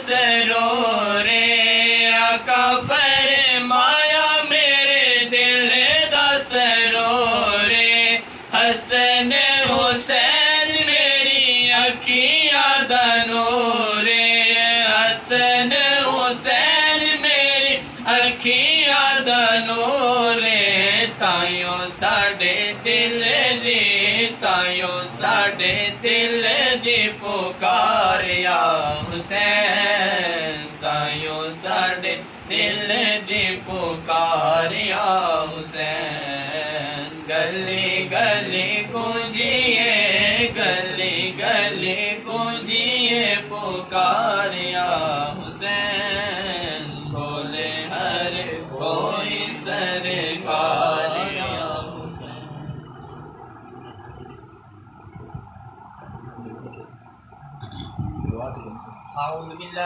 سرور آقا فرمایا میرے دل دا سرور حسن حسین میری اکھیاں دا نور حسن حسین میری اکھیاں دا نور تائیوں ساڈے دل دی تائیوں ساڈے دل دی پکار یا حسین تائیوں ساڈے دل دی پکار یا حسین گلی گلی گونجیے گلی گلی گونجیے پکار یا حسین بولے ہر کوئی سرکار یا حسین اعوذ باللہ